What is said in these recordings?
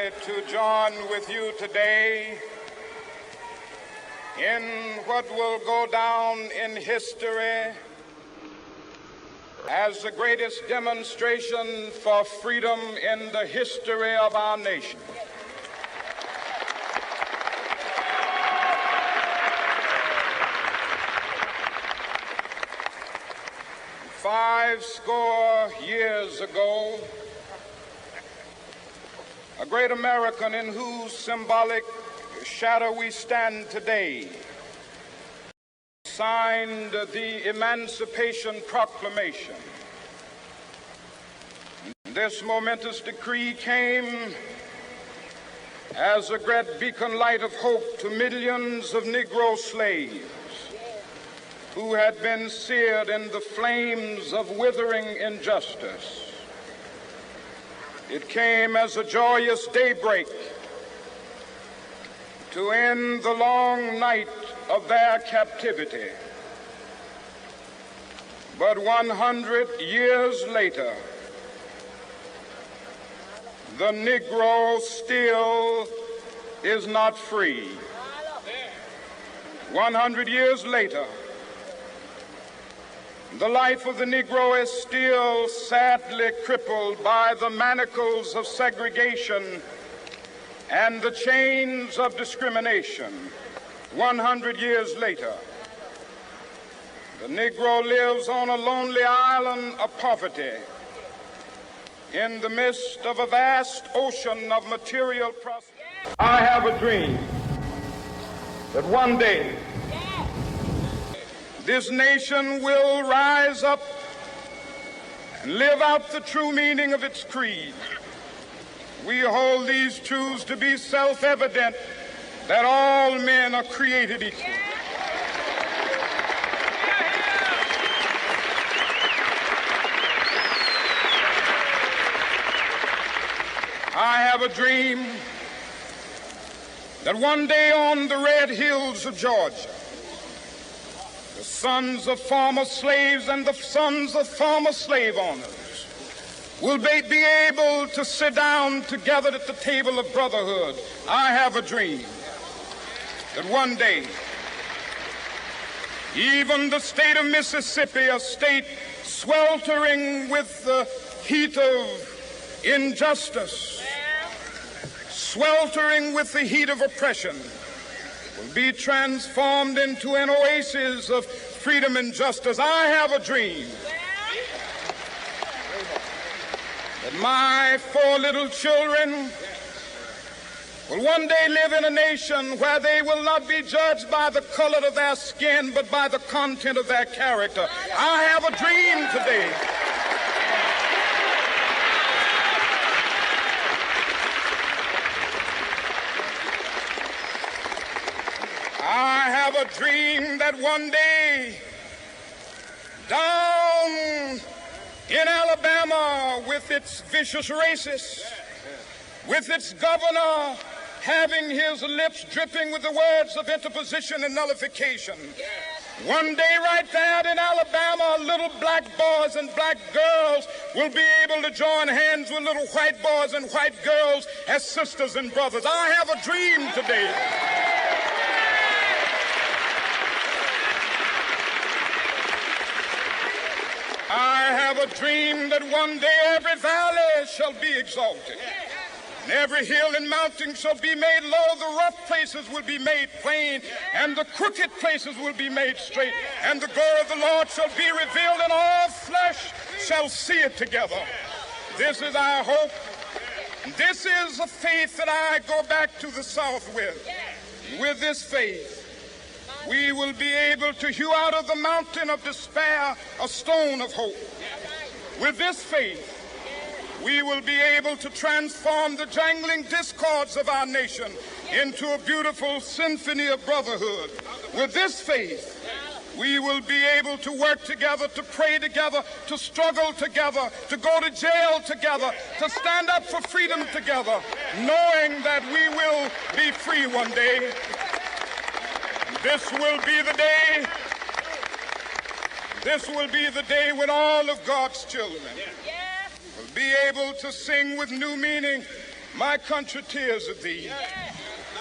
happy to join with you today in what will go down in history as the greatest demonstration for freedom in the history of our nation. Five score years ago, a great American in whose symbolic shadow we stand today signed the Emancipation Proclamation. This momentous decree came as a great beacon light of hope to millions of Negro slaves who had been seared in the flames of withering injustice. It came as a joyous daybreak to end the long night of their captivity. But 100 years later, the Negro still is not free. 100 years later, the life of the Negro is still sadly crippled by the manacles of segregation and the chains of discrimination. 100 years later, the Negro lives on a lonely island of poverty in the midst of a vast ocean of material prosperity. I have a dream that one day this nation will rise up and live out the true meaning of its creed. We hold these truths to be self-evident, that all men are created equal. I have a dream that one day on the red hills of Georgia, the sons of former slaves and the sons of former slave owners will be able to sit down together at the table of brotherhood. I have a dream that one day, even the state of Mississippi, a state sweltering with the heat of injustice, sweltering with the heat of oppression, will be transformed into an oasis of freedom and justice. I have a dream that my 4 little children will one day live in a nation where they will not be judged by the color of their skin, but by the content of their character. I have a dream today a dream that one day down in Alabama, with its vicious racists, with its governor having his lips dripping with the words of interposition and nullification, one day right there in Alabama, little black boys and black girls will be able to join hands with little white boys and white girls as sisters and brothers. I have a dream today that one day every valley shall be exalted, and every hill and mountain shall be made low. The rough places will be made plain, and the crooked places will be made straight, and the glory of the Lord shall be revealed, and all flesh shall see it together. This is our hope. This is a faith that I go back to the South with. With this faith, we will be able to hew out of the mountain of despair a stone of hope. With this faith, we will be able to transform the jangling discords of our nation into a beautiful symphony of brotherhood. With this faith, we will be able to work together, to pray together, to struggle together, to go to jail together, to stand up for freedom together, knowing that we will be free one day. This will be the day. This will be the day when all of God's children will be able to sing with new meaning, My country, tears of thee.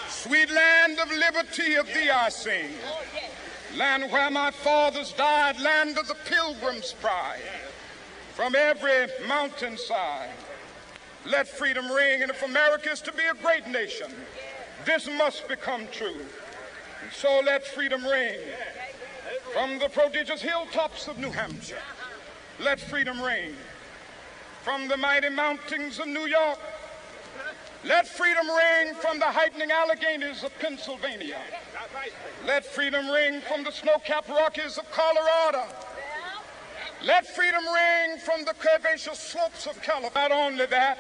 Sweet land of liberty, of thee I sing. Land where my fathers died, land of the pilgrim's pride. From every mountainside, let freedom ring. And if America is to be a great nation, this must become true. And so let freedom ring. From the prodigious hilltops of New Hampshire, let freedom ring. From the mighty mountains of New York, let freedom ring. From the heightening Alleghenies of Pennsylvania, let freedom ring. From the snow-capped Rockies of Colorado, let freedom ring. From the curvaceous slopes of California. Not only that,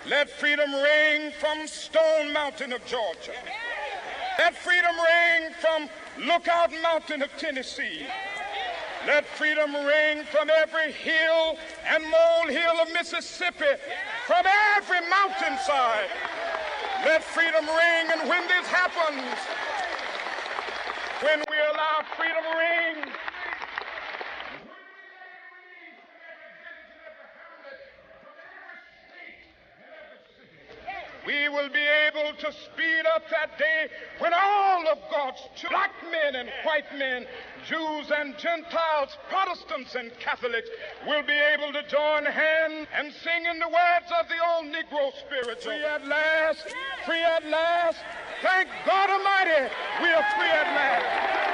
let freedom ring from Stone Mountain of Georgia. Let freedom ring from Lookout Mountain of Tennessee. Let freedom ring from every hill and molehill of Mississippi, from every mountainside. Let freedom ring. And when this happens, when we allow freedom ring, we will be able to speed up that day when all of God's children, black men and white men, Jews and Gentiles, Protestants and Catholics, will be able to join hands and sing in the words of the old Negro spiritual. Free at last, free at last. Thank God Almighty, we are free at last.